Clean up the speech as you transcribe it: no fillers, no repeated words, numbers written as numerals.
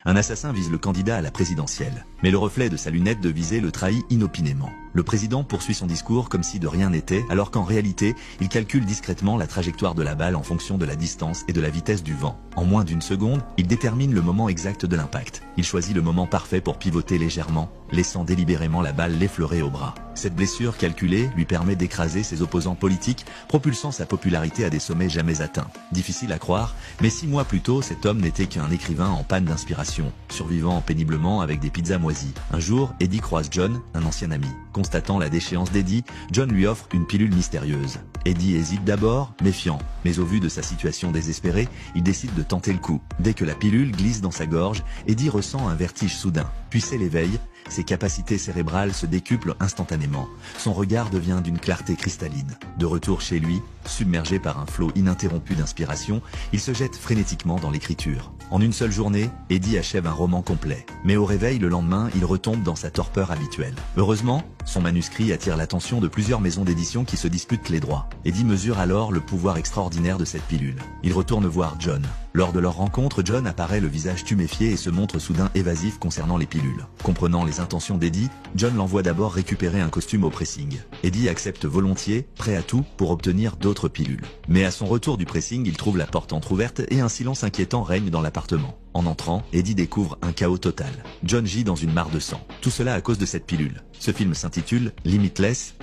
Un assassin vise le candidat à la présidentielle. Mais le reflet de sa lunette de visée le trahit inopinément. Le président poursuit son discours comme si de rien n'était, alors qu'en réalité, il calcule discrètement la trajectoire de la balle en fonction de la distance et de la vitesse du vent. En moins d'une seconde, il détermine le moment exact de l'impact. Il choisit le moment parfait pour pivoter légèrement, laissant délibérément la balle l'effleurer au bras. Cette blessure calculée lui permet d'écraser ses opposants politiques, propulsant sa popularité à des sommets jamais atteints. Difficile à croire, mais 6 mois plus tôt, cet homme n'était qu'un écrivain en panne d'inspiration, survivant péniblement avec des pizzas moisies. Un jour, Eddie croise John, un ancien ami. Constatant la déchéance d'Eddie, John lui offre une pilule mystérieuse. Eddie hésite d'abord, méfiant, mais au vu de sa situation désespérée, il décide de tenter le coup. Dès que la pilule glisse dans sa gorge, Eddie ressent un vertige soudain. Puis c'est l'éveil, ses capacités cérébrales se décuplent instantanément. Son regard devient d'une clarté cristalline. De retour chez lui, submergé par un flot ininterrompu d'inspiration, il se jette frénétiquement dans l'écriture. En une seule journée, Eddie achève un roman complet. Mais au réveil le lendemain, il retombe dans sa torpeur habituelle. Heureusement, son manuscrit attire l'attention de plusieurs maisons d'édition qui se disputent les droits. Eddie mesure alors le pouvoir extraordinaire de cette pilule. Il retourne voir John. Lors de leur rencontre, John apparaît le visage tuméfié et se montre soudain évasif concernant les pilules. Comprenant les intentions d'Eddie, John l'envoie d'abord récupérer un costume au pressing. Eddie accepte volontiers, prêt à tout pour obtenir d'autres pilules. Mais à son retour du pressing, il trouve la porte entrouverte et un silence inquiétant règne dans l'appartement. En entrant, Eddie découvre un chaos total. John gît dans une mare de sang. Tout cela à cause de cette pilule. Ce film s'intitule Limitless.